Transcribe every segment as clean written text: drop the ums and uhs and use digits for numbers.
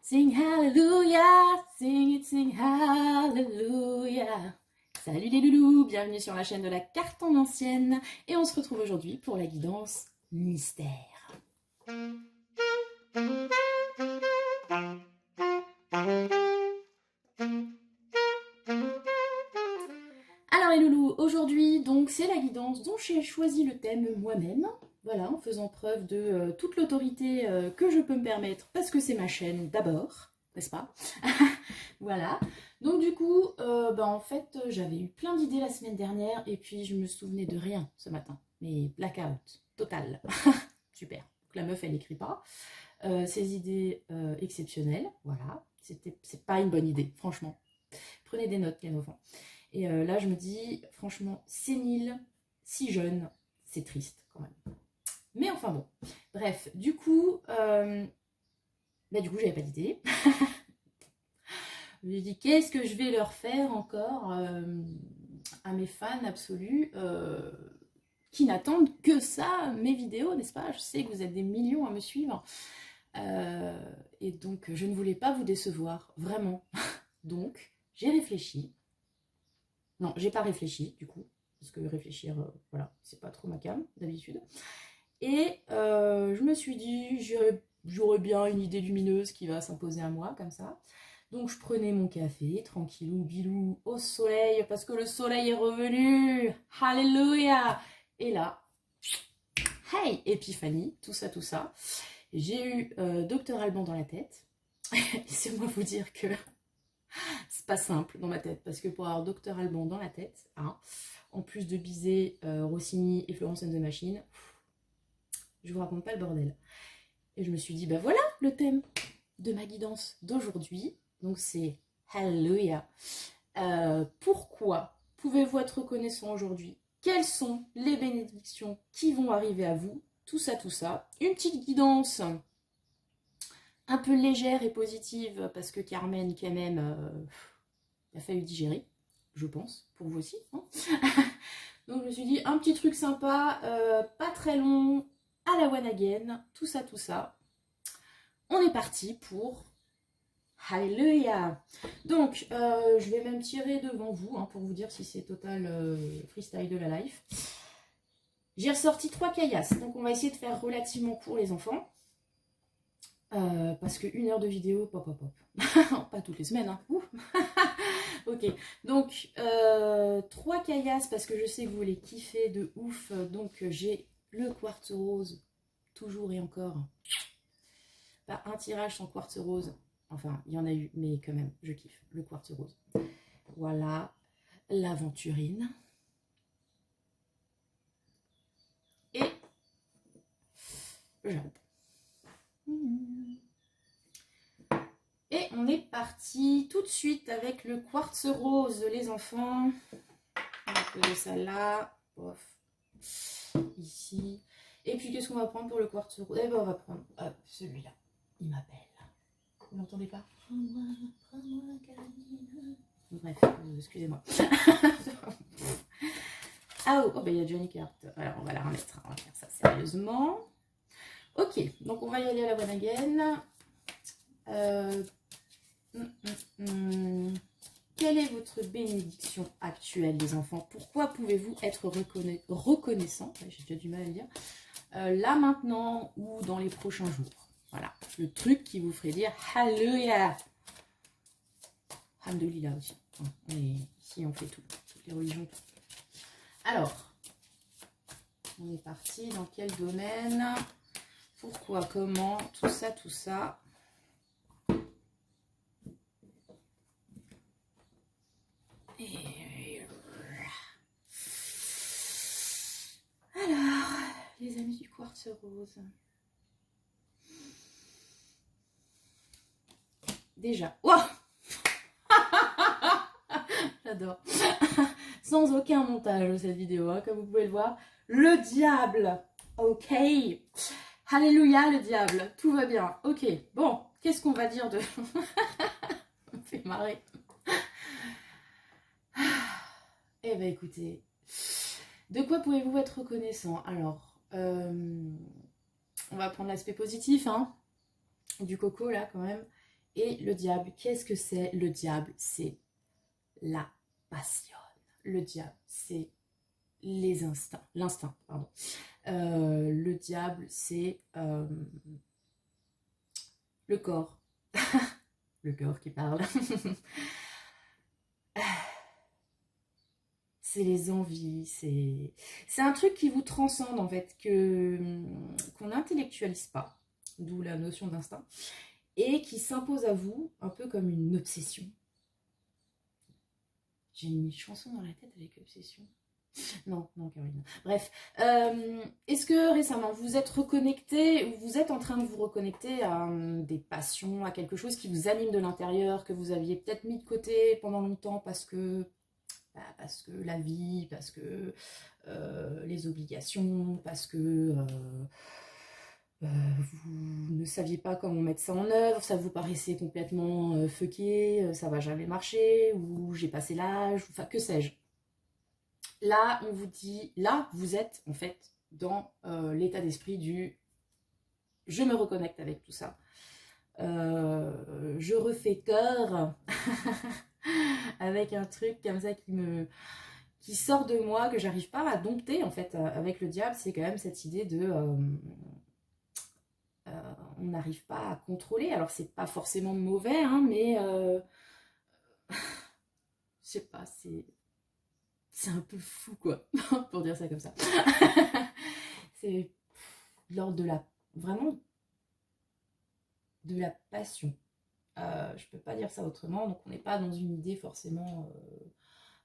Sing hallelujah, sing hallelujah. Salut les loulous, bienvenue sur la chaîne de la carte en ancienne et on se retrouve aujourd'hui pour la guidance mystère. Alors les loulous, aujourd'hui donc c'est la guidance dont j'ai choisi le thème moi-même. Voilà, en faisant preuve de toute l'autorité que je peux me permettre parce que c'est ma chaîne d'abord, n'est-ce pas? Voilà, donc du coup, en fait, j'avais eu plein d'idées la semaine dernière et puis je me souvenais de rien ce matin. Mais blackout, total. Super. Donc, la meuf, elle n'écrit pas. Ses idées exceptionnelles, voilà. C'est pas une bonne idée, franchement. Prenez des notes, les enfants. Et là, je me dis, franchement, sénile, si jeune, c'est triste quand même. Mais enfin bon. Bref, du coup, j'avais pas d'idée. Je me dis, qu'est-ce que je vais leur faire encore à mes fans absolus qui n'attendent que ça, mes vidéos, n'est-ce pas? Je sais que vous êtes des millions à me suivre. Et donc, je ne voulais pas vous décevoir, vraiment. Donc, j'ai réfléchi. Non, j'ai pas réfléchi, du coup. Parce que réfléchir, voilà, c'est pas trop ma came, d'habitude. Et je me suis dit, j'aurais bien une idée lumineuse qui va s'imposer à moi, comme ça. Donc je prenais mon café, tranquillou, bilou, au soleil, parce que le soleil est revenu. Alléluia. Et là, hey, épiphanie, tout ça, tout ça. J'ai eu Docteur Alban dans la tête. Laissez-moi vous dire que c'est pas simple dans ma tête, parce que pour avoir Docteur Alban dans la tête, hein, en plus de Bizet, Rossini et Florence and the Machine, je vous raconte pas le bordel. Et je me suis dit, bah voilà le thème de ma guidance d'aujourd'hui. Donc c'est Hallelujah. Pourquoi pouvez-vous être reconnaissant aujourd'hui? Quelles sont les bénédictions qui vont arriver à vous? Tout ça, tout ça. Une petite guidance un peu légère et positive parce que Carmen, quand même, il a fallu digérer, je pense, pour vous aussi. Hein. Donc je me suis dit, un petit truc sympa, pas très long, à la one again, tout ça, tout ça. On est parti pour Alléluia. Donc, je vais même tirer devant vous hein, pour vous dire si c'est total freestyle de la life. J'ai ressorti 3 caillasses, donc on va essayer de faire relativement court les enfants. Parce que 1 heure de vidéo, pop, pop, pop. Pas toutes les semaines, hein. Ok, donc 3 caillasses parce que je sais que vous les kiffez de ouf. Donc j'ai le quartz rose, toujours et encore. Pas un tirage sans quartz rose. Enfin, il y en a eu, mais quand même, je kiffe le quartz rose. Voilà, l'aventurine. Et Jade. Et on est parti tout de suite avec le quartz rose, les enfants. On va poser ça là. Pof. Ici. Et puis, qu'est-ce qu'on va prendre pour le quartz rose? Eh ben, on va prendre celui-là. Il m'appelle. Vous n'entendez pas? Prends-moi, Caroline. Bref, excusez-moi. Ah oh, ben il y a Johnny Carter. Alors, on va la remettre. On va faire ça sérieusement. Ok, donc on va y aller à la one again. Quelle est votre bénédiction actuelle, les enfants? Pourquoi pouvez-vous être reconnaissant, j'ai déjà du mal à le dire, là maintenant ou dans les prochains jours? Voilà, le truc qui vous ferait dire Alléluia. Alhamdoulilah aussi. Ici, on fait tout, toutes les religions. Alors, on est parti. Dans quel domaine? Pourquoi? Comment? Tout ça, tout ça. Alors, les amis du quartz rose. Déjà. Oh J'adore. Sans aucun montage cette vidéo, hein, comme vous pouvez le voir. Le diable. Ok. Alléluia, le diable. Tout va bien. Ok. Bon, qu'est-ce qu'on va dire de... Ça me fait marrer. Eh ben écoutez, de quoi pouvez-vous être reconnaissant? Alors, on va prendre l'aspect positif, hein, du coco là quand même. Et le diable, qu'est-ce que c'est? Le diable, c'est la passion. Le diable, c'est les instincts, l'instinct, pardon. Le diable, c'est le corps. Le corps qui parle. C'est les envies, c'est un truc qui vous transcende en fait, qu'on n'intellectualise pas, d'où la notion d'instinct, et qui s'impose à vous un peu comme une obsession. J'ai une chanson dans la tête avec obsession. Non, non, Caroline. Bref, est-ce que récemment vous êtes reconnecté, ou vous êtes en train de vous reconnecter à des passions, à quelque chose qui vous anime de l'intérieur, que vous aviez peut-être mis de côté pendant longtemps parce que la vie, parce que les obligations, parce que vous ne saviez pas comment mettre ça en œuvre, ça vous paraissait complètement fucké, ça va jamais marcher, ou j'ai passé l'âge, enfin que sais-je. Là, on vous dit, là, vous êtes en fait dans l'état d'esprit du je me reconnecte avec tout ça. Je refais cœur avec un truc comme ça qui sort de moi, que j'arrive pas à dompter en fait avec le diable. C'est quand même cette idée de on n'arrive pas à contrôler. Alors c'est pas forcément mauvais, hein, mais je sais pas, c'est un peu fou quoi, pour dire ça comme ça. C'est l'ordre de la vraiment de la passion. Je peux pas dire ça autrement, donc on n'est pas dans une idée forcément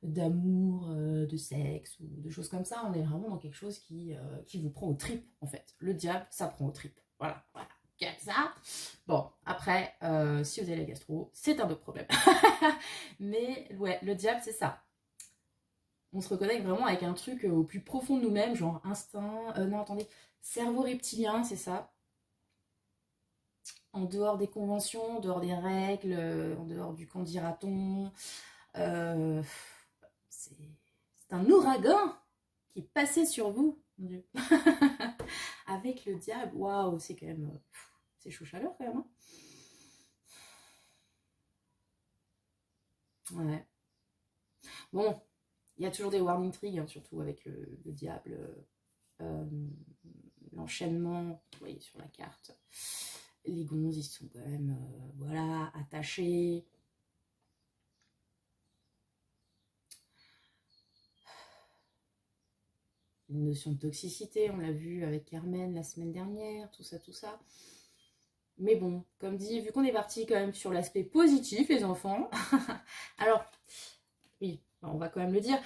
d'amour, de sexe ou de choses comme ça. On est vraiment dans quelque chose qui vous prend aux tripes en fait. Le diable, ça prend aux tripes. Voilà, voilà. Comme ça. Bon, après, si vous avez la gastro, c'est un autre problème. Mais ouais, le diable, c'est ça. On se reconnecte vraiment avec un truc au plus profond de nous-mêmes, genre instinct. Non, attendez, cerveau reptilien, c'est ça. En dehors des conventions, en dehors des règles, en dehors du qu'en dira-t-on. C'est un ouragan qui est passé sur vous, mon Dieu. Avec le diable, waouh, c'est quand même... c'est chaud chaleur quand même. Hein, ouais. Bon, il y a toujours des warning trigs, hein, surtout avec le diable. L'enchaînement, vous voyez sur la carte. Les gonzes, ils sont quand même, voilà, attachés. Une notion de toxicité, on l'a vu avec Carmen la semaine dernière, tout ça, tout ça. Mais bon, comme dit, vu qu'on est parti quand même sur l'aspect positif, les enfants, alors, oui, on va quand même le dire,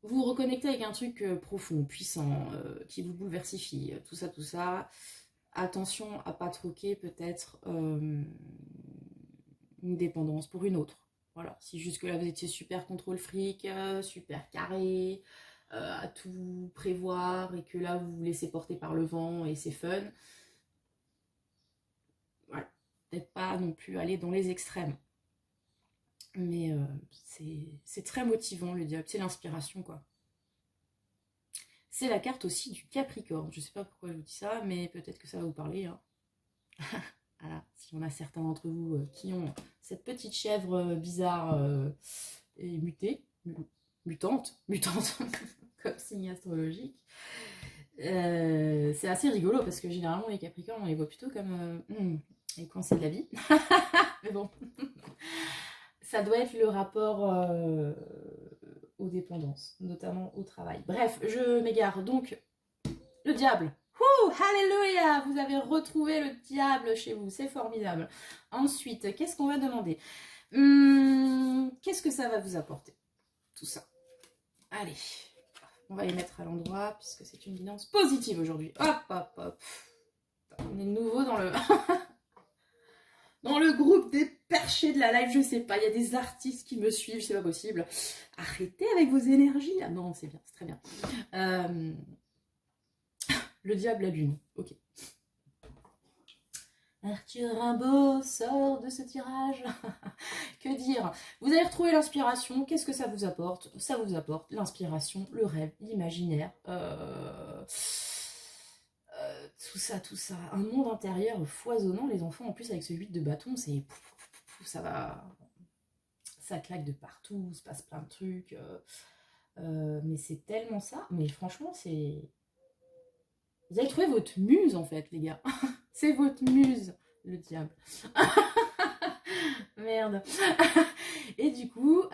vous vous reconnectez avec un truc profond, puissant, qui vous bouleversifie, tout ça. Attention à pas troquer peut-être une dépendance pour une autre. Voilà, si jusque-là vous étiez super contrôle fric, super carré, à tout prévoir, et que là vous vous laissez porter par le vent et c'est fun, voilà, peut-être pas non plus aller dans les extrêmes. Mais c'est très motivant le diable, c'est l'inspiration quoi. C'est la carte aussi du Capricorne, je sais pas pourquoi je vous dis ça, mais peut-être que ça va vous parler. Hein. Voilà, si on a certains d'entre vous qui ont cette petite chèvre bizarre et mutante, comme signe astrologique, c'est assez rigolo parce que généralement les Capricornes on les voit plutôt comme les coincés de la vie. Mais bon, ça doit être le rapport aux dépendances, notamment au travail. Bref, je m'égare. Donc, le diable. Ouh, alléluia, vous avez retrouvé le diable chez vous, c'est formidable. Ensuite, qu'est-ce qu'on va demander? Qu'est-ce que ça va vous apporter? Tout ça. Allez, on va les mettre à l'endroit puisque c'est une guidance positive aujourd'hui. Hop, hop, hop. On est de nouveau dans le... dans le groupe des perchés de la live, je sais pas, il y a des artistes qui me suivent, c'est pas possible. Arrêtez avec vos énergies. Ah non, c'est bien, c'est très bien. Le diable, la lune, ok. Arthur Rimbaud sort de ce tirage. Que dire? Vous avez retrouvé l'inspiration. Qu'est-ce que ça vous apporte? Ça vous apporte l'inspiration, le rêve, l'imaginaire. Tout tout ça, un monde intérieur foisonnant. Les enfants, en plus, avec ce 8 de bâton, c'est... Ça va... Ça claque de partout, il se passe plein de trucs. Mais c'est tellement ça. Mais franchement, c'est... Vous avez trouvé votre muse, en fait, les gars. C'est votre muse, le diable. Merde. Et du coup,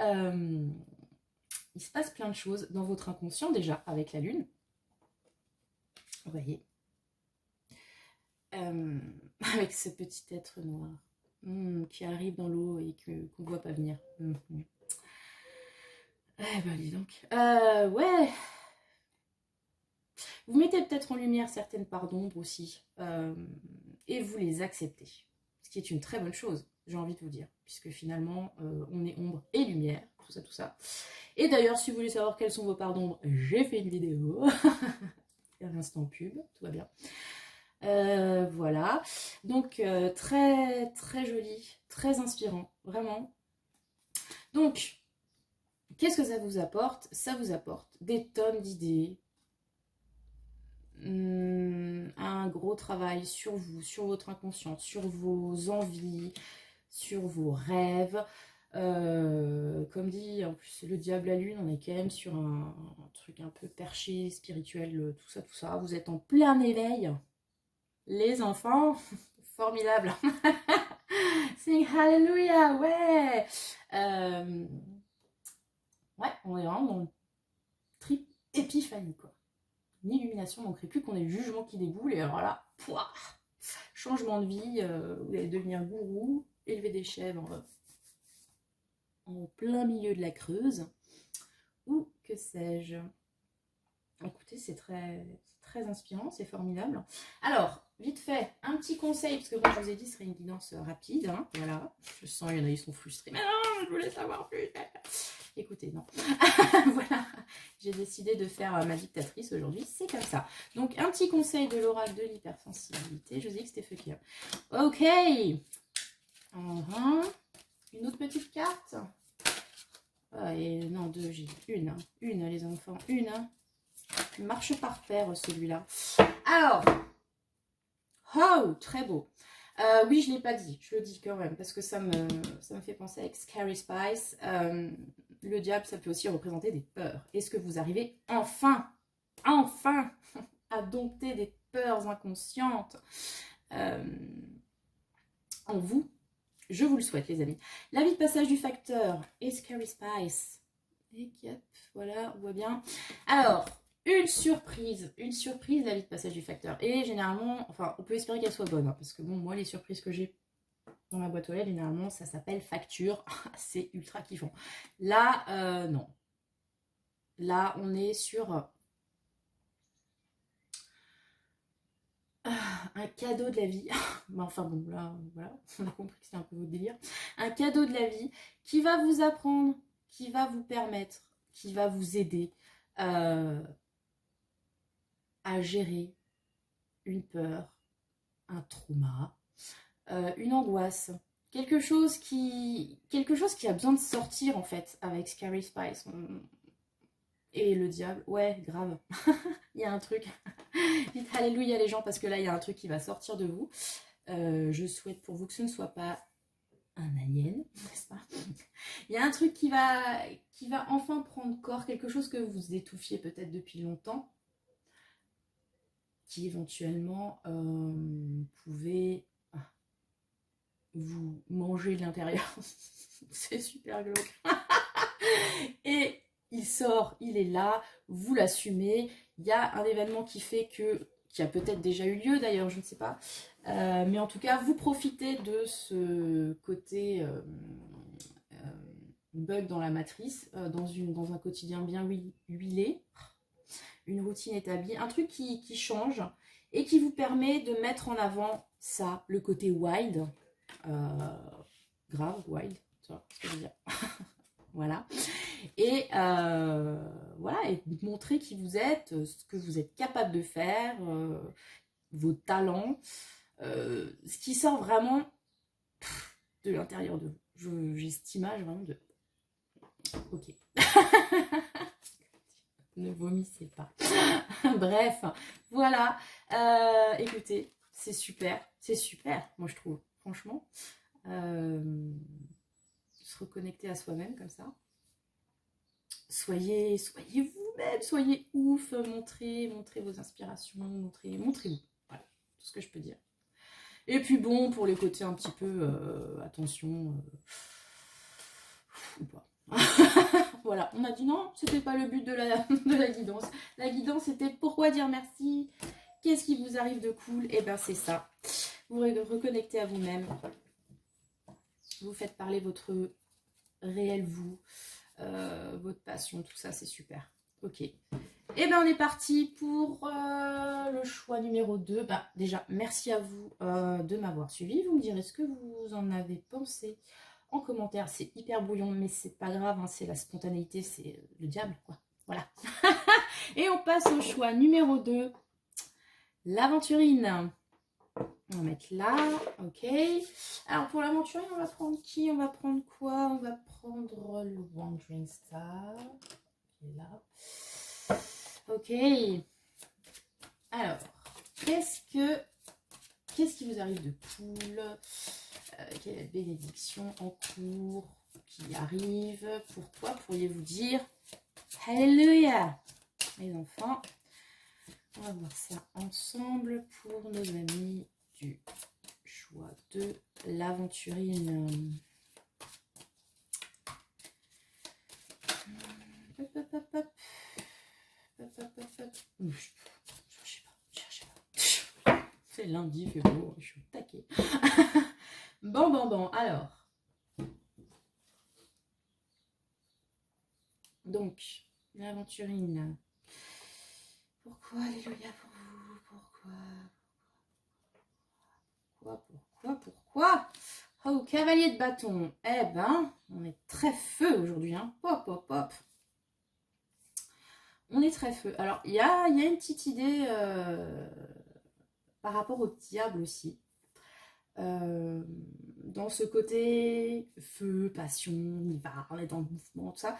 il se passe plein de choses dans votre inconscient, déjà, avec la lune. Vous voyez. Avec ce petit être noir qui arrive dans l'eau et qu'on ne voit pas venir. Eh ben, dis donc. Ouais. Vous mettez peut-être en lumière certaines parts d'ombre aussi. Et vous les acceptez. Ce qui est une très bonne chose, j'ai envie de vous dire. Puisque finalement, on est ombre et lumière. Tout ça. Et d'ailleurs, si vous voulez savoir quelles sont vos parts d'ombre, j'ai fait une vidéo. Un instant pub, tout va bien. Voilà. Donc, très, très joli. Très inspirant. Vraiment. Donc, qu'est-ce que ça vous apporte? Ça vous apporte des tonnes d'idées, un gros travail sur vous, sur votre inconscient, sur vos envies, sur vos rêves. Comme dit, en plus le diable à lune, on est quand même sur un truc un peu perché, spirituel, tout ça. Vous êtes en plein éveil. Les enfants, formidable. Sing Hallelujah, ouais. Ouais, on est vraiment dans le trip épiphanie, quoi. Une illumination, manquerait plus qu'on ait le jugement qui déboule, et alors là, pouah, changement de vie, vous allez devenir gourou, élever des chèvres en plein milieu de la Creuse, ou que sais-je. Écoutez, c'est très inspirant, c'est formidable. Alors, vite fait, un petit conseil, parce que moi je vous ai dit, ce serait une guidance rapide, hein, voilà. Je sens, il y en a, ils sont frustrés, mais non, je voulais savoir plus. Écoutez, non. Voilà, j'ai décidé de faire ma dictatrice aujourd'hui, c'est comme ça. Donc, un petit conseil de l'oracle de l'hypersensibilité, je vous ai dit que c'était fucké. Ok. Une autre petite carte. Et non, deux, j'ai une, les enfants, une. Marche par paire, celui-là. Alors, oh, très beau. Oui, je ne l'ai pas dit, je le dis quand même, parce que ça me fait penser avec Scary Spice. Le diable, ça peut aussi représenter des peurs. Est-ce que vous arrivez enfin à dompter des peurs inconscientes en vous? Je vous le souhaite, les amis. La vie de passage du facteur et Scary Spice. Et cap, voilà, on voit bien. Alors, une surprise, la vie de passage du facteur. Et généralement, enfin, on peut espérer qu'elle soit bonne, hein, parce que bon, moi, les surprises que j'ai dans ma boîte aux lettres, généralement, ça s'appelle facture. C'est ultra kiffant. Là, non. Là, on est sur un cadeau de la vie. Mais enfin bon, là, voilà, on a compris que c'était un peu votre délire. Un cadeau de la vie qui va vous apprendre, qui va vous permettre, qui va vous aider à gérer une peur, un trauma, une angoisse, quelque chose qui a besoin de sortir en fait avec Scary Spice. Et le diable, ouais, grave, il y a un truc. Dites alléluia les gens parce que là il y a un truc qui va sortir de vous. Je souhaite pour vous que ce ne soit pas un alien, n'est-ce pas? Il y a un truc qui va enfin prendre corps, quelque chose que vous étouffiez peut-être depuis longtemps, qui éventuellement pouvait vous manger de l'intérieur. C'est super glauque. Et il sort, il est là, vous l'assumez. Il y a un événement qui fait que, qui a peut-être déjà eu lieu d'ailleurs, je ne sais pas. Mais en tout cas, vous profitez de ce côté bug dans la matrice, dans un quotidien bien huilé, une routine établie, un truc qui change et qui vous permet de mettre en avant ça, le côté wild, grave, wild, tu vois ce que je veux dire. Voilà. Et voilà, et montrer qui vous êtes, ce que vous êtes capable de faire, vos talents, ce qui sort vraiment de l'intérieur de vous. J'ai cette image vraiment de... Ok. Ne vomissez pas. Bref, voilà. Écoutez, c'est super, moi je trouve, franchement. Se reconnecter à soi-même comme ça. Soyez vous-même, soyez ouf, montrez vos inspirations, montrez-vous. Voilà, tout ce que je peux dire. Et puis bon, pour les côtés un petit peu, attention, ou pas. Voilà, on a dit non, c'était pas le but de la guidance. La guidance, c'était pourquoi dire merci, qu'est-ce qui vous arrive de cool, et ben c'est ça. Vous reconnectez à vous-même, vous faites parler votre réel vous, votre passion, tout ça, c'est super. Ok. Et ben on est parti pour le choix numéro 2. Ben, déjà, merci à vous de m'avoir suivi. Vous me direz ce que vous en avez pensé en commentaire. C'est hyper brouillon, mais c'est pas grave, hein, c'est la spontanéité, c'est le diable, quoi. Voilà. Et on passe au choix numéro 2. L'aventurine. On va mettre là, ok. Alors pour l'aventurine, on va prendre qui? On va prendre quoi? On va prendre le Wandering Star. Qui est là. Ok. Alors, qu'est-ce qui vous arrive de cool? Quelle bénédiction en cours qui arrive? Pourquoi pourriez-vous dire Alléluia? Les enfants, on va voir ça ensemble pour nos amis du choix de l'aventurine. C'est lundi, fait beau, je suis au taquet. Bon, alors. Donc, l'aventurine. Pourquoi, alléluia pour vous? Pourquoi? Oh, cavalier de bâton. Eh ben, on est très feu aujourd'hui, hein. Hop. On est très feu. Alors, il y a une petite idée par rapport au diable aussi. Dans ce côté feu, passion, il va, on est dans le mouvement, tout ça.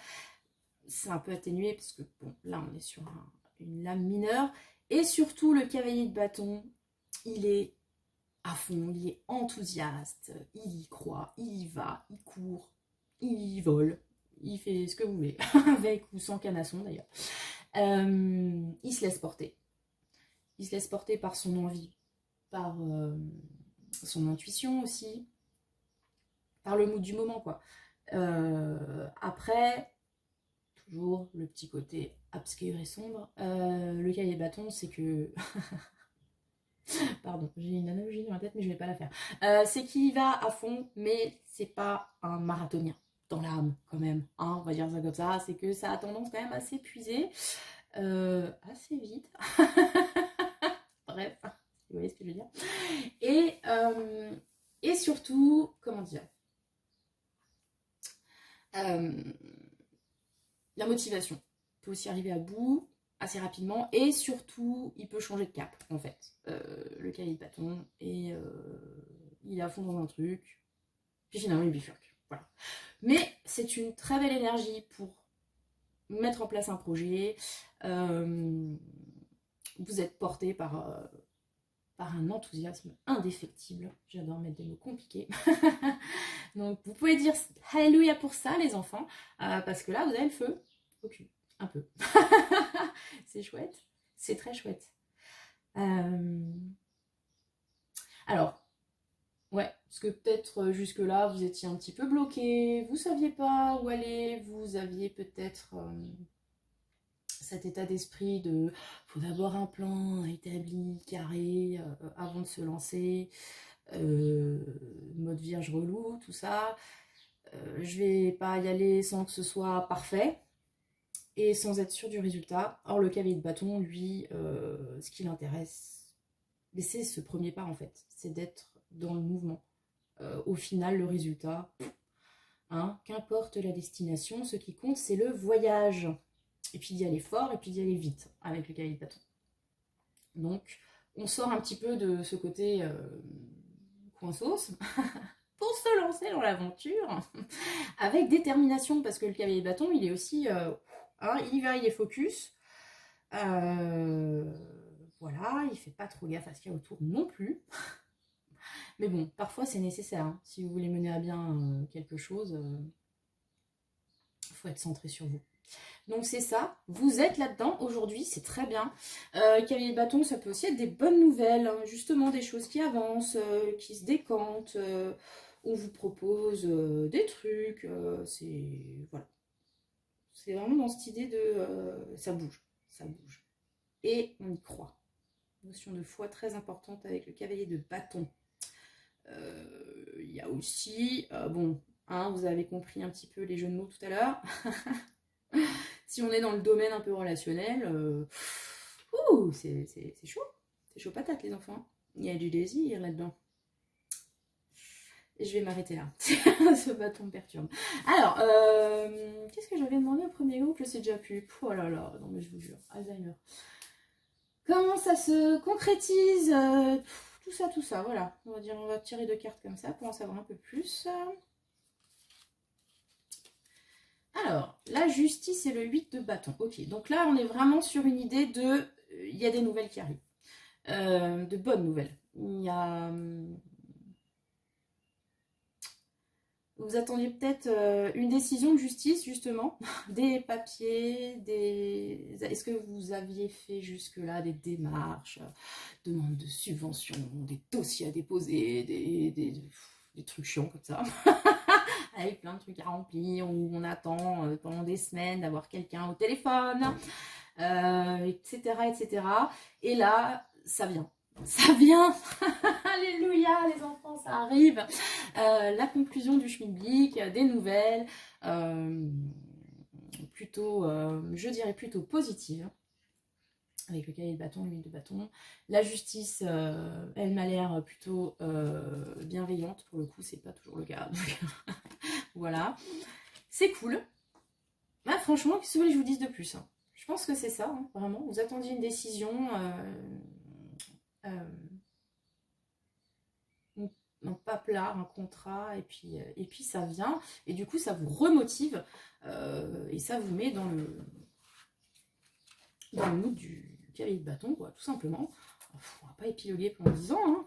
C'est un peu atténué parce que, bon, là, on est sur une lame mineure. Et surtout, le cavalier de bâton, il est à fond, il est enthousiaste, il y croit, il y va, il court, il y vole, il fait ce que vous voulez, avec ou sans canasson d'ailleurs. Il se laisse porter. Il se laisse porter par son envie, par son intuition aussi, par le mood du moment, quoi. Après, toujours le petit côté obscur et sombre. Le cavalier de bâton, c'est que... Pardon, j'ai une analogie dans la tête, mais je vais pas la faire. C'est qu'il y va à fond, mais c'est pas un marathonien dans l'âme, quand même. Hein, on va dire ça comme ça. C'est que ça a tendance quand même à s'épuiser assez vite. Bref, vous voyez ce que je veux dire. Et surtout, comment dire, la motivation. Il peut aussi arriver à bout assez rapidement et surtout il peut changer de cap en fait, le cavalier de bâton, et il est à fond dans un truc puis finalement il bifurque, voilà. Mais c'est une très belle énergie pour mettre en place un projet. Vous êtes porté par un enthousiasme indéfectible. J'adore mettre des mots compliqués. Donc vous pouvez dire alléluia pour ça les enfants, parce que là vous avez le feu au cul, un peu. C'est chouette, c'est très chouette. Alors, ouais, parce que peut-être jusque là vous étiez un petit peu bloqué, vous saviez pas où aller, vous aviez peut-être cet état d'esprit de faut d'abord un plan établi, carré, avant de se lancer, mode vierge relou, tout ça. Je vais pas y aller sans que ce soit parfait et sans être sûr du résultat. Or le cavalier de bâton, lui, ce qui l'intéresse, c'est ce premier pas en fait, c'est d'être dans le mouvement. Au final, le résultat, hein, qu'importe la destination, ce qui compte c'est le voyage. Et puis d'y aller fort, et puis d'y aller vite avec le cavalier de bâton. Donc, on sort un petit peu de ce côté coin-sauce pour se lancer dans l'aventure avec détermination, parce que le cavalier de bâton, il est aussi... hein, il y va, il est focus. Voilà, il fait pas trop gaffe à ce qu'il y a autour non plus. Mais bon, parfois c'est nécessaire. Hein. Si vous voulez mener à bien quelque chose, il faut être centré sur vous. Donc c'est ça, vous êtes là-dedans aujourd'hui, c'est très bien. Cavalier de bâton, ça peut aussi être des bonnes nouvelles, hein, justement des choses qui avancent, qui se décantent. On vous propose des trucs, voilà. C'est vraiment dans cette idée de ça bouge, ça bouge. Et on y croit. Notion de foi très importante avec le cavalier de bâton. Il y a aussi, bon, hein, vous avez compris un petit peu les jeux de mots tout à l'heure. Si on est dans le domaine un peu relationnel, c'est chaud. C'est chaud patate les enfants. Il y a du désir là-dedans. Et je vais m'arrêter là. Ce bâton me perturbe. Alors, qu'est-ce que j'avais demandé au premier groupe? Je sais déjà plus. Oh là là, non mais je vous jure, Alzheimer. Comment ça se concrétise tout ça, voilà. On va tirer 2 cartes comme ça pour en savoir un peu plus. Alors, la justice et le 8 de bâton. Ok, donc là, on est vraiment sur une idée de... Il y a des nouvelles qui arrivent. De bonnes nouvelles. Il y a... Vous attendiez peut-être une décision de justice, justement. Des papiers, des... Est-ce que vous aviez fait jusque-là des démarches, demandes de subventions, des dossiers à déposer, des trucs chiants comme ça avec plein de trucs à remplir, où on attend pendant des semaines d'avoir quelqu'un au téléphone, etc., etc. Et là, ça vient. Ça vient. Alléluia, les enfants, ça arrive. La conclusion du schmilblick, des nouvelles, plutôt, je dirais plutôt positives. Avec le cahier de bâton, l'huile de bâton. La justice, elle m'a l'air plutôt bienveillante. Pour le coup, c'est pas toujours le cas. Donc, voilà. C'est cool. Bah, franchement, qu'est-ce que vous voulez que je vous dise de plus, hein. Je pense que c'est ça, hein, vraiment. Vous attendiez une décision, un paplard, un contrat, et puis ça vient. Et du coup, ça vous remotive et ça vous met dans le mood du cavalier de bâton, quoi, tout simplement. On va pas épiloguer pendant 10 ans, hein.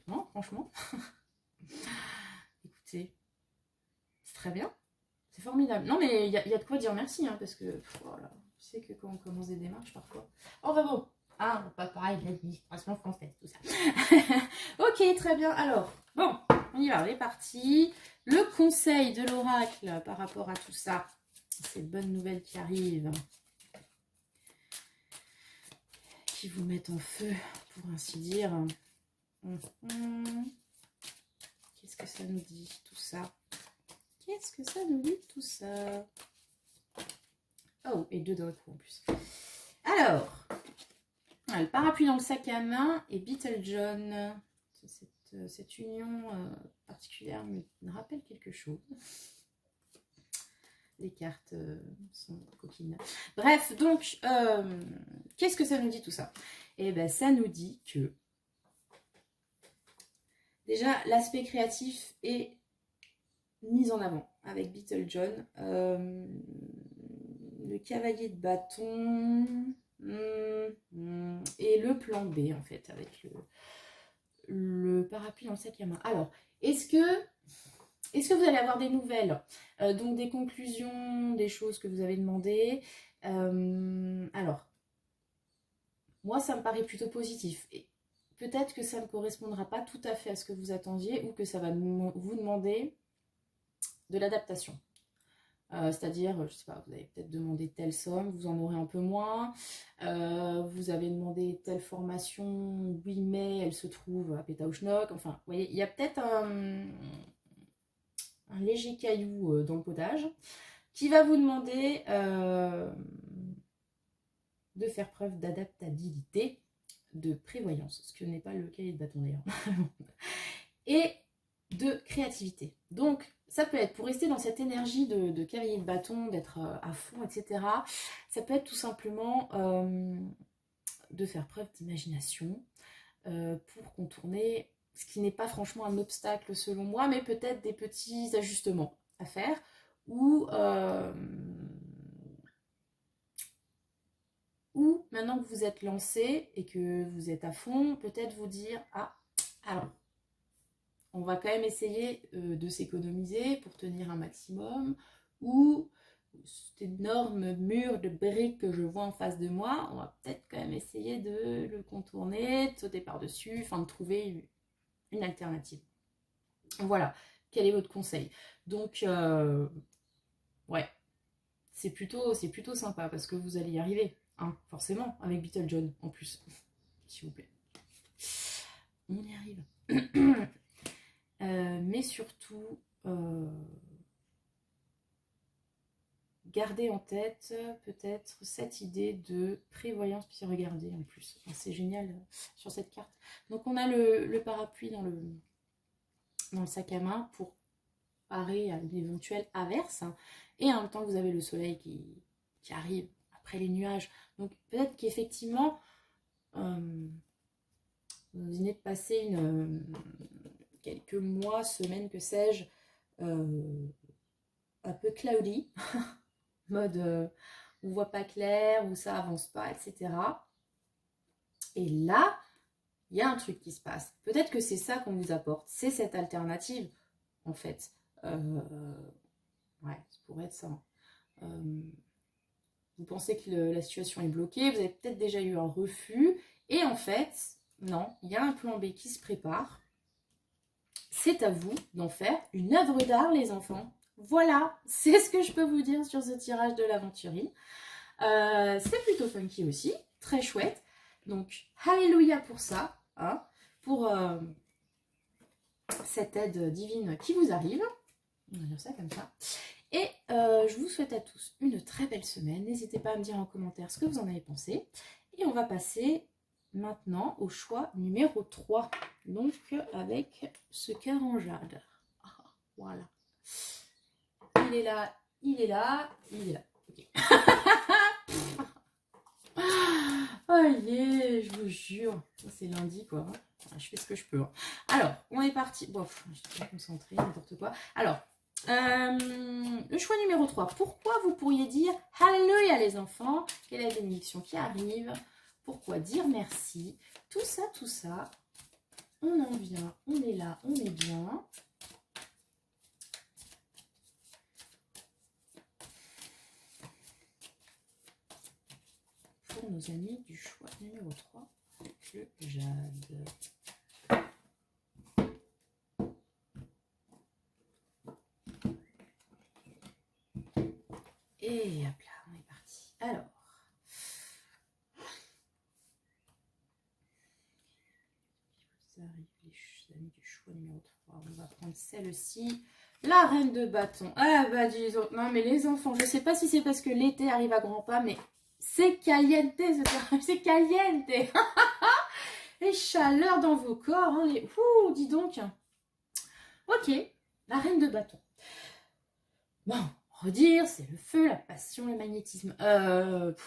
Non, franchement. Écoutez, c'est très bien. C'est formidable. Non, mais il y a de quoi dire merci, hein, parce que voilà, je sais que quand on commence des démarches, parfois... Oh, bah bon, ah, pas pareil, l'administration française, tout ça. Ok, très bien. Alors, bon, on y va, on est parti. Le conseil de l'oracle par rapport à tout ça, ces bonnes nouvelles qui arrivent, qui vous mettent en feu, pour ainsi dire. Qu'est-ce que ça nous dit, tout ça? Qu'est-ce que ça nous dit, tout ça? Oh, et 2 de repos en plus. Alors, le parapluie dans le sac à main et Beetle John. Cette union particulière me rappelle quelque chose. Les cartes sont coquines. Bref, donc, qu'est-ce que ça nous dit tout ça? Eh bien, ça nous dit que déjà, l'aspect créatif est mis en avant avec Beetle John. Le cavalier de bâton et le plan B, en fait, avec le parapluie dans le sac à main. Alors, est-ce que vous allez avoir des nouvelles, donc des conclusions, des choses que vous avez demandées? Alors, moi, ça me paraît plutôt positif. Et peut-être que ça ne correspondra pas tout à fait à ce que vous attendiez ou que ça va vous demander de l'adaptation. C'est-à-dire, je ne sais pas, vous avez peut-être demandé telle somme, vous en aurez un peu moins. Vous avez demandé telle formation, oui, mais elle se trouve à Pétaouchnok. Enfin, vous voyez, il y a peut-être un léger caillou dans le potage qui va vous demander de faire preuve d'adaptabilité, de prévoyance, ce que n'est pas le cahier de bâton d'ailleurs, et de créativité. Donc, ça peut être, pour rester dans cette énergie de cavalier de bâton, d'être à fond, etc., ça peut être tout simplement de faire preuve d'imagination pour contourner ce qui n'est pas franchement un obstacle selon moi, mais peut-être des petits ajustements à faire, ou Ou maintenant que vous êtes lancé et que vous êtes à fond, peut-être vous dire, ah, alors, on va quand même essayer de s'économiser pour tenir un maximum, ou cet énorme mur de briques que je vois en face de moi, on va peut-être quand même essayer de le contourner, de sauter par-dessus, enfin de trouver une alternative. Voilà, quel est votre conseil? Donc, ouais, c'est plutôt sympa parce que vous allez y arriver, hein, forcément, avec Beetle John en plus, s'il vous plaît. On y arrive. Mais surtout, gardez en tête peut-être cette idée de prévoyance, puis regardez en plus, enfin, c'est génial sur cette carte. Donc on a le parapluie dans le sac à main pour parer à une éventuelle averse, hein, et en même temps vous avez le soleil qui arrive après les nuages. Donc peut-être qu'effectivement, vous venez de passer quelques mois, semaines, que sais-je, un peu cloudy, mode on voit pas clair, ou ça avance pas, etc. Et là, il y a un truc qui se passe. Peut-être que c'est ça qu'on vous apporte, c'est cette alternative, en fait. Ouais, ça pourrait être ça. Vous pensez que la situation est bloquée, vous avez peut-être déjà eu un refus, et en fait, non, il y a un plan B qui se prépare. C'est à vous d'en faire une œuvre d'art, les enfants. Voilà, c'est ce que je peux vous dire sur ce tirage de l'aventurine. C'est plutôt funky aussi, très chouette. Donc, alléluia pour ça, hein, pour cette aide divine qui vous arrive. On va dire ça comme ça. Et je vous souhaite à tous une très belle semaine. N'hésitez pas à me dire en commentaire ce que vous en avez pensé. Et on va passer maintenant au choix numéro 3. Donc, avec ce cœur en jade. Voilà. Il est là, il est là, il est là. Ok. Oh yeah, je vous jure. C'est lundi, quoi. Je fais ce que je peux. Alors, on est parti. Bon, je suis pas concentrée, n'importe quoi. Alors, le choix numéro 3. Pourquoi vous pourriez dire Alléluia, les enfants? Quelle est la bénédiction qui arrive? Pourquoi dire merci? Tout ça, on en vient, on est là, on est bien. Pour nos amis du choix numéro 3, avec le jade. Et hop là, on est parti. Alors, vous arrivez, les amis du choix numéro 3. On va prendre celle-ci. La reine de bâton. Ah bah disons, non mais les enfants, je sais pas si c'est parce que l'été arrive à grands pas, mais c'est caliente ce terrain, c'est caliente. Les chaleurs dans vos corps, hein, les... Ouh, dis donc. Ok, la reine de bâton. Bon, redire, c'est le feu, la passion, le magnétisme.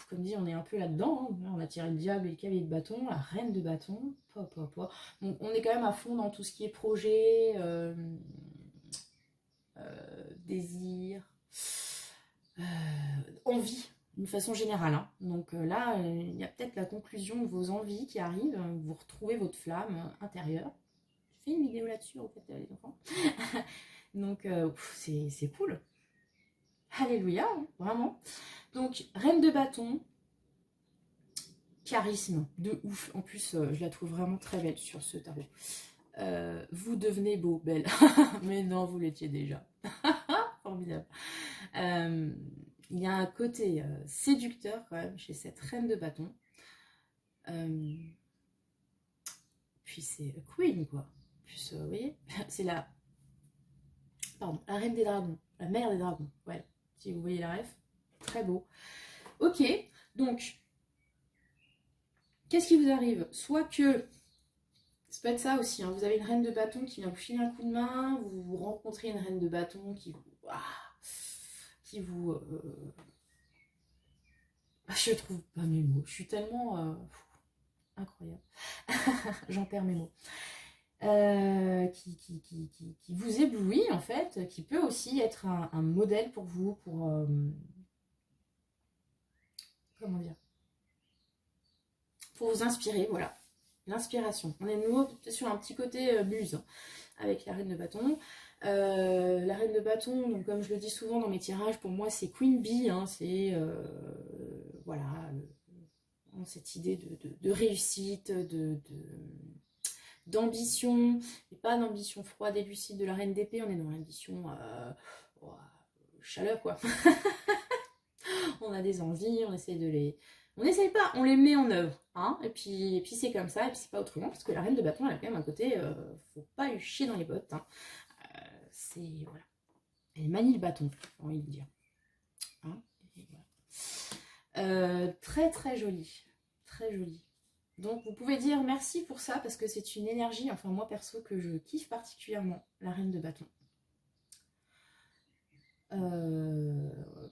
Comme dit, on est un peu là-dedans. Hein. On a tiré le diable et le cavalier de bâton, la reine de bâton. Donc, on est quand même à fond dans tout ce qui est projet, désir, envie, d'une façon générale. Hein. Donc là, il y a peut-être la conclusion de vos envies qui arrivent. Vous retrouvez votre flamme intérieure. Je fais une vidéo là-dessus, en fait, les enfants. Donc, c'est cool. Alléluia, hein, vraiment. Donc, reine de bâton, charisme de ouf. En plus, je la trouve vraiment très belle sur ce tarot. Vous devenez beau, belle. Mais non, vous l'étiez déjà. Formidable. Il y a un côté séducteur quand même chez cette reine de bâton. Puis c'est Queen, quoi. Puis, vous voyez, c'est la reine des dragons, la mère des dragons. Ouais, si vous voyez la ref, très beau. Ok, donc, qu'est-ce qui vous arrive? Soit que, ça peut être ça aussi, hein, vous avez une reine de bâton qui vient vous filer un coup de main, vous rencontrez une reine de bâton qui vous... je trouve pas mes mots, je suis tellement... incroyable. J'en perds mes mots. Qui vous éblouit en fait, qui peut aussi être un modèle pour vous, pour comment dire, pour vous inspirer, voilà. L'inspiration. On est de nouveau sur un petit côté muse hein, avec la reine de bâton. La reine de bâton, donc comme je le dis souvent dans mes tirages, pour moi c'est Queen Bee, hein, c'est voilà, cette idée de réussite, d'ambition, et pas d'ambition froide et lucide de la reine d'épée, on est dans l'ambition chaleur quoi. On a des envies, on essaye de les... On n'essaye pas, on les met en œuvre. Hein, et puis c'est comme ça, et puis c'est pas autrement, parce que la reine de bâton, elle a quand même un côté, faut pas lui chier dans les bottes. Hein. C'est... Voilà. Elle manie le bâton, j'ai envie de dire. Hein, voilà. Très très joli. Très joli. Donc vous pouvez dire merci pour ça, parce que c'est une énergie, enfin moi perso, que je kiffe particulièrement, la reine de bâton.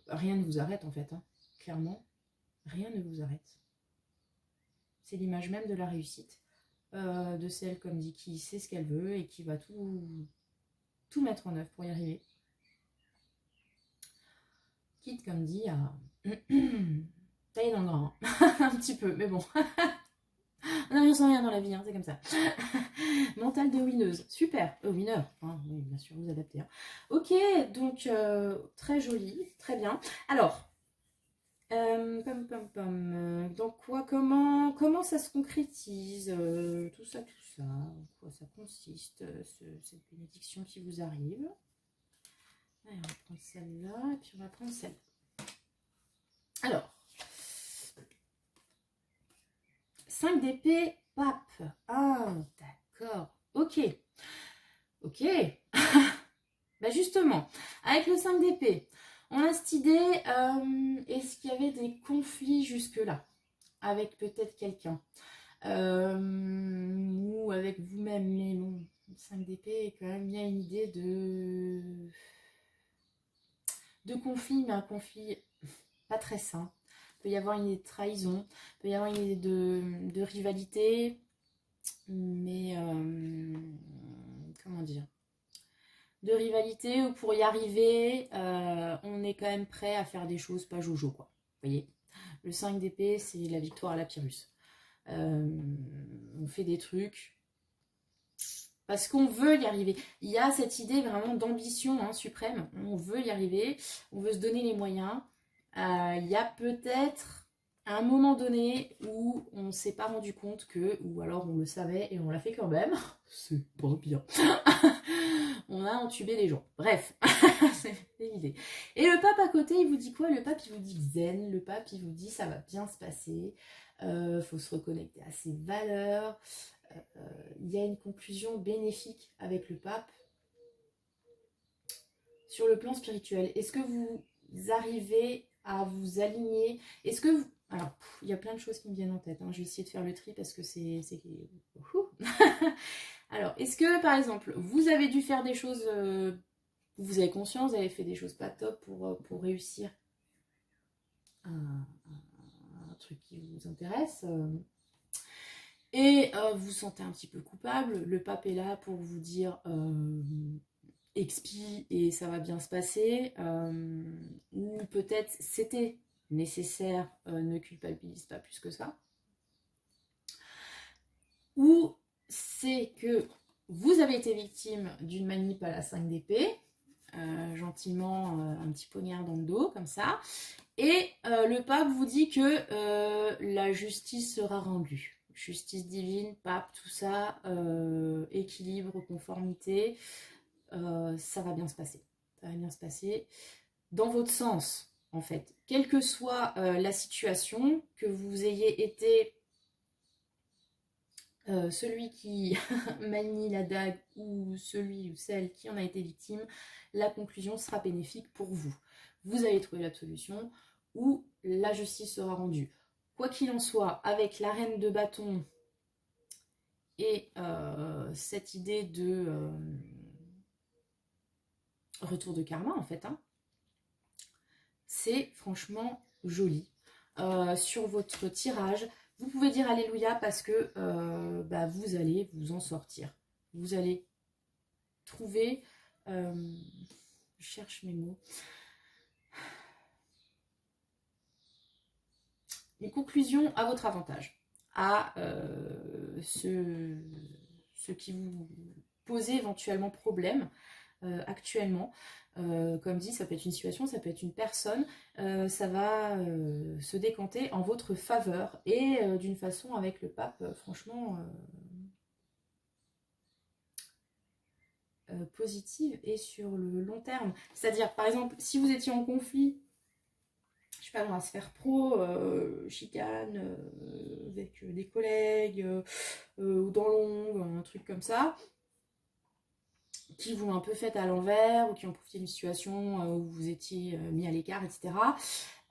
Rien ne vous arrête en fait, hein. Clairement, rien ne vous arrête. C'est l'image même de la réussite, de celle, comme dit, qui sait ce qu'elle veut et qui va tout mettre en œuvre pour y arriver. Quitte, comme dit, à tailler dans le grand, un petit peu, mais bon. On n'a rien sans rien dans la vie, hein, c'est comme ça. Mental de winneuse, super, winner, hein, oui, bien sûr, vous adaptez. Hein. Ok, donc très joli, très bien. Alors, donc quoi, comment ça se concrétise, tout ça, en quoi ça consiste, cette bénédiction qui vous arrive. Allez, on va prendre celle-là, et puis on va prendre celle-là. Alors, 5 d'épée, pape. Ah, d'accord, ok. Ok. Bah justement, avec le 5 d'épée, on a cette idée, est-ce qu'il y avait des conflits jusque-là avec peut-être quelqu'un ou avec vous-même, mais bon, le 5 d'épée, quand même, il y a une idée de conflit, mais un conflit pas très sain. Il peut y avoir une idée de trahison, il peut y avoir une idée de rivalité, mais comment dire, de rivalité où pour y arriver, on est quand même prêt à faire des choses pas jojo, quoi. Vous voyez, le 5 d'épée, c'est la victoire à la Pyrrhus. On fait des trucs parce qu'on veut y arriver. Il y a cette idée vraiment d'ambition hein, suprême. On veut y arriver, on veut se donner les moyens. Il y a peut-être à un moment donné où on ne s'est pas rendu compte que, ou alors on le savait et on l'a fait quand même. C'est pas bien. On a entubé les gens. Bref, c'est l'idée. Et le pape à côté, il vous dit quoi? Le pape, il vous dit zen. Le pape, il vous dit ça va bien se passer. Faut se reconnecter à ses valeurs. Il y a une conclusion bénéfique avec le pape. Sur le plan spirituel, est-ce que vous arrivez à vous aligner? Est-ce que vous... Alors, il y a plein de choses qui me viennent en tête. Hein. Je vais essayer de faire le tri parce que c'est... Alors, est-ce que, par exemple, vous avez dû faire des choses... vous avez conscience, vous avez fait des choses pas top pour réussir un truc qui vous intéresse et vous vous sentez un petit peu coupable. Le pape est là pour vous dire... expie et ça va bien se passer, ou peut-être c'était nécessaire, ne culpabilise pas plus que ça, ou c'est que vous avez été victime d'une manip à la 5 d'épée, gentiment un petit poignard dans le dos comme ça, et le pape vous dit que la justice sera rendue. Justice divine, pape, tout ça, équilibre, conformité, ça va bien se passer. Ça va bien se passer dans votre sens, en fait. Quelle que soit la situation, que vous ayez été celui qui manie la dague ou celui ou celle qui en a été victime, la conclusion sera bénéfique pour vous. Vous allez trouver l'absolution ou la justice sera rendue. Quoi qu'il en soit, avec la reine de bâton et cette idée de... retour de karma en fait, hein. C'est franchement joli. Sur votre tirage, vous pouvez dire alléluia parce que vous allez vous en sortir. Vous allez trouver, je cherche mes mots, une conclusion à votre avantage. à ce qui vous posait éventuellement problème actuellement. Comme dit, ça peut être une situation, ça peut être une personne, ça va se décanter en votre faveur et d'une façon avec le pape, franchement, positive et sur le long terme. C'est-à-dire, par exemple, si vous étiez en conflit, je sais pas, dans la sphère pro, chicane avec des collègues ou dans l'ombre, un truc comme ça, qui vous ont un peu fait à l'envers ou qui ont profité d'une situation où vous étiez mis à l'écart, etc.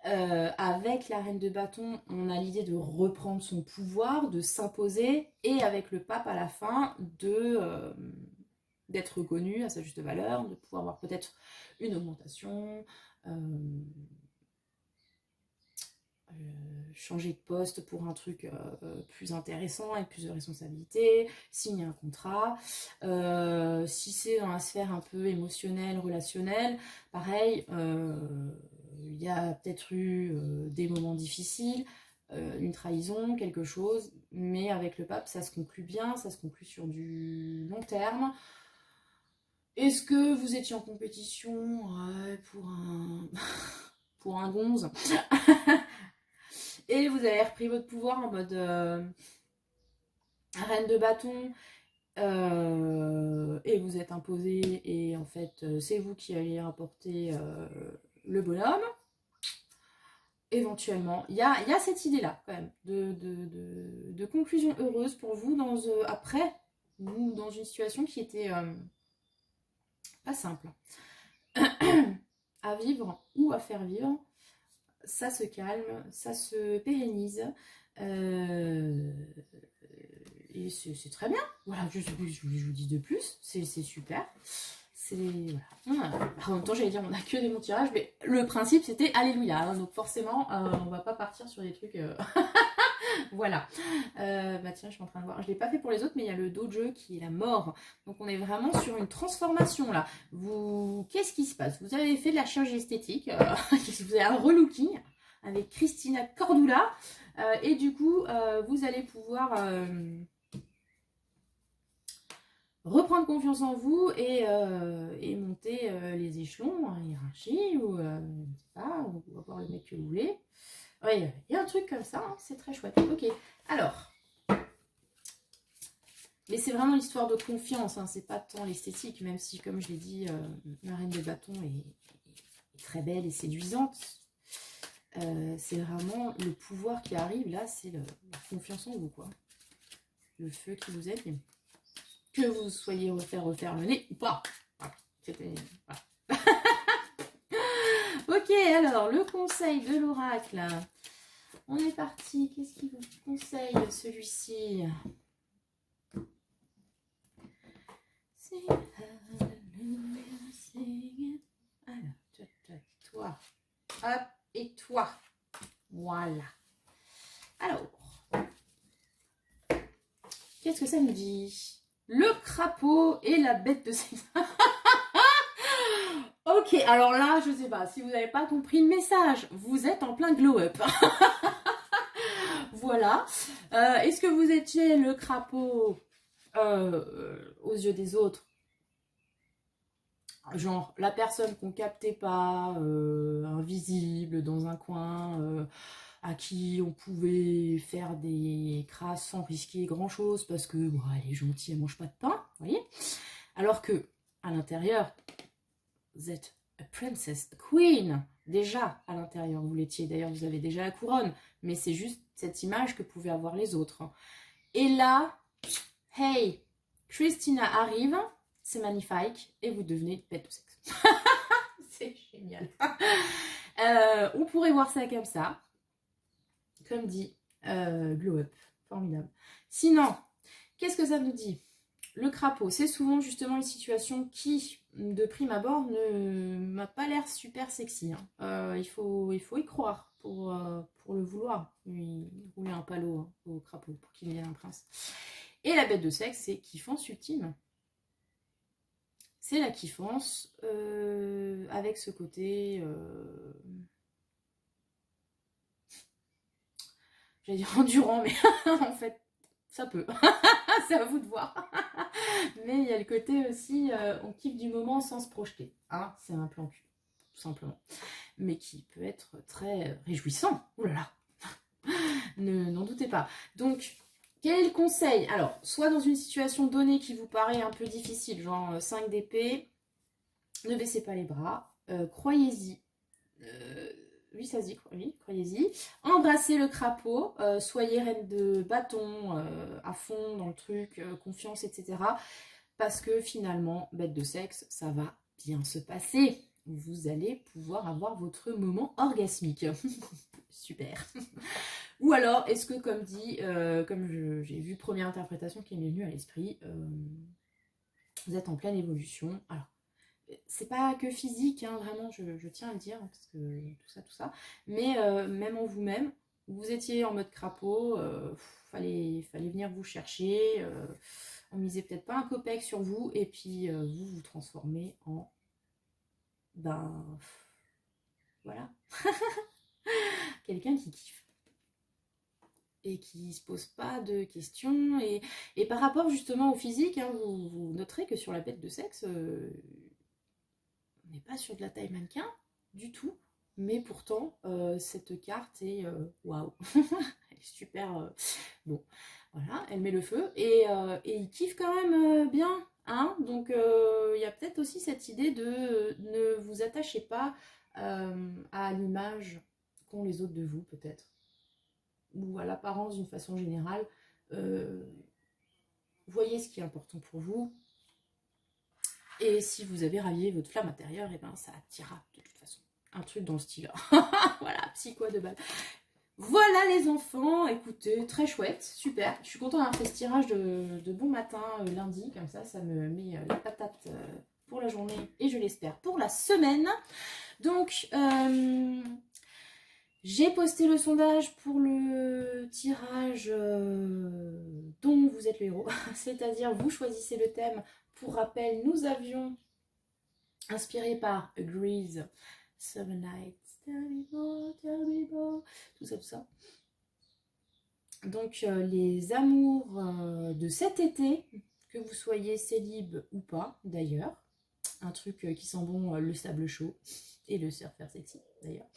Avec la reine de bâton, on a l'idée de reprendre son pouvoir, de s'imposer, et avec le pape à la fin, d'être reconnu à sa juste valeur, de pouvoir avoir peut-être une augmentation, changer de poste pour un truc plus intéressant, avec plus de responsabilités, signer un contrat. Si c'est dans la sphère un peu émotionnelle, relationnelle, pareil, il y a peut-être eu des moments difficiles, une trahison, quelque chose, mais avec le pape, ça se conclut bien, ça se conclut sur du long terme. Est-ce que vous étiez en compétition pour un gonze et vous avez repris votre pouvoir en mode reine de bâton et vous êtes imposé et en fait c'est vous qui allez rapporter le bonhomme. Éventuellement, il y a cette idée-là quand même de conclusion heureuse pour vous après ou dans une situation qui était pas simple à vivre ou à faire vivre. Ça se calme, ça se pérennise. Et c'est très bien. Voilà, je vous dis de plus. C'est super. Voilà. En même temps, j'allais dire, on n'a que des bons tirages, mais le principe, c'était Alléluia. Hein, donc forcément, on va pas partir sur des trucs... voilà. Bah tiens, je suis en train de voir. Je l'ai pas fait pour les autres, mais il y a le dojo qui est la mort. Donc on est vraiment sur une transformation là. Qu'est-ce qui se passe? Vous avez fait de la chirurgie esthétique, vous avez un relooking avec Christina Cordula, et du coup, vous allez pouvoir reprendre confiance en vous et monter les échelons, en hiérarchie, ou je sais pas, ou avoir le mec que vous voulez. Ouais, il y a un truc comme ça, hein, c'est très chouette. Ok, alors. Mais c'est vraiment l'histoire de confiance, hein, c'est pas tant l'esthétique, même si, comme je l'ai dit, la reine des bâtons est très belle et séduisante. C'est vraiment le pouvoir qui arrive, là, c'est la confiance en vous, quoi. Le feu qui vous aide, que vous soyez refaire le nez ou pas. Voilà. C'était... Voilà. Ok, alors, le conseil de l'oracle. On est parti. Qu'est-ce qu'il vous conseille, celui-ci? Alors, toi. Hop, et toi. Voilà. Alors, qu'est-ce que ça nous dit? Le crapaud et la bête de sexe. Ok, alors là, je sais pas, si vous n'avez pas compris le message, vous êtes en plein glow-up. Voilà. Est-ce que vous étiez le crapaud aux yeux des autres? Genre, la personne qu'on captait pas, invisible dans un coin, à qui on pouvait faire des crasses sans risquer grand-chose, parce que, bon, elle est gentille, elle mange pas de pain, vous voyez? Alors que, à l'intérieur, vous êtes a princess, a queen, déjà à l'intérieur, vous l'étiez, d'ailleurs vous avez déjà la couronne, mais c'est juste cette image que pouvaient avoir les autres. Et là, hey, Christina arrive, c'est magnifique, et vous devenez bête de sexe. C'est génial. On pourrait voir ça comme ça, comme dit, glow up, formidable. Sinon, qu'est-ce que ça nous dit? Le crapaud, c'est souvent justement une situation qui, de prime abord, ne m'a pas l'air super sexy. Hein. Il faut y croire pour le vouloir. Lui rouler un palot hein, au crapaud pour qu'il devienne un prince. Et la bête de sexe, c'est kiffance ultime. C'est la kiffance avec ce côté... j'allais dire endurant, mais en fait, ça peut. C'est à vous de voir. Mais il y a le côté aussi, on kiffe du moment sans se projeter. Hein, c'est un plan cul, tout simplement. Mais qui peut être très réjouissant. Ouh là là. N'en doutez pas. Donc, quel est le conseil? Alors, soit dans une situation donnée qui vous paraît un peu difficile, genre 5 d'épée, ne baissez pas les bras, croyez-y. Oui, ça se dit, oui, croyez-y. Embrassez le crapaud, soyez reine de bâton à fond dans le truc, confiance, etc. Parce que finalement, bête de sexe, ça va bien se passer. Vous allez pouvoir avoir votre moment orgasmique. Super. Ou alors, est-ce que, comme dit, comme j'ai vu première interprétation qui m'est venue à l'esprit, vous êtes en pleine évolution. Alors, c'est pas que physique, hein, vraiment, je tiens à le dire, parce que tout ça, mais même en vous-même, vous étiez en mode crapaud, fallait venir vous chercher, on misait peut-être pas un copec sur vous, et puis vous vous transformez en, ben, voilà, quelqu'un qui kiffe. Et qui se pose pas de questions, et par rapport justement au physique, hein, vous noterez que sur la bête de sexe, on n'est pas sur de la taille mannequin du tout, mais pourtant cette carte est waouh, elle est super bon, voilà, elle met le feu, et il kiffe quand même bien, hein, donc il y a peut-être aussi cette idée de ne vous attachez pas à l'image qu'ont les autres de vous, peut-être, ou à l'apparence d'une façon générale. Voyez ce qui est important pour vous, et si vous avez ravivé votre flamme intérieure, et ben ça attirera de toute façon. Un truc dans le style. Voilà, psycho de balle. Voilà les enfants, écoutez, très chouette, super. Je suis contente d'avoir fait ce tirage de bon matin lundi, comme ça me met la patate pour la journée, et je l'espère pour la semaine. Donc, j'ai posté le sondage pour le tirage dont vous êtes le héros, c'est-à-dire vous choisissez le thème. Pour rappel, nous avions, inspiré par Grease, Seven Nights, Tell me more, tout ça. Donc, les amours de cet été, que vous soyez célib ou pas, d'ailleurs. Un truc qui sent bon, le sable chaud et le surfer sexy, d'ailleurs.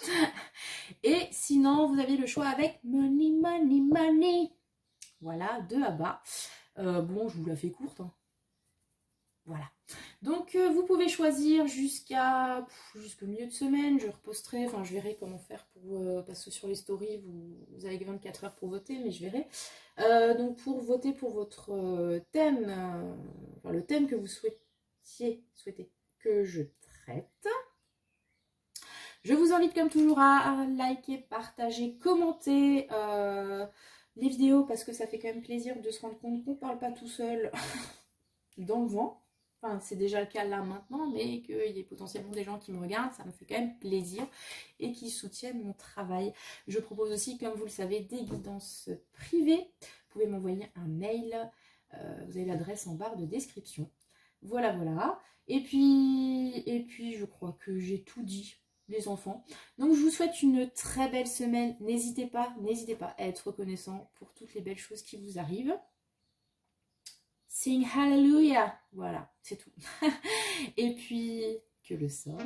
Et sinon, vous avez le choix avec Money, Money, Money. Voilà, de Abba. Bon, je vous la fais courte, hein. Voilà. Donc, vous pouvez choisir jusqu'au milieu de semaine. Je reposterai, enfin, je verrai comment faire pour... parce que sur les stories, vous avez 24 heures pour voter, mais je verrai. Donc, pour voter pour votre thème, enfin, le thème que vous souhaitez que je traite, je vous invite comme toujours à liker, partager, commenter les vidéos, parce que ça fait quand même plaisir de se rendre compte qu'on ne parle pas tout seul dans le vent. Enfin, c'est déjà le cas là maintenant, mais qu'il y ait potentiellement des gens qui me regardent, ça me fait quand même plaisir et qui soutiennent mon travail. Je propose aussi, comme vous le savez, des guidances privées. Vous pouvez m'envoyer un mail, vous avez l'adresse en barre de description. Voilà, voilà. Et puis je crois que j'ai tout dit, les enfants. Donc je vous souhaite une très belle semaine. N'hésitez pas à être reconnaissant pour toutes les belles choses qui vous arrivent. Sing Hallelujah. Voilà, c'est tout. Et puis, que le sort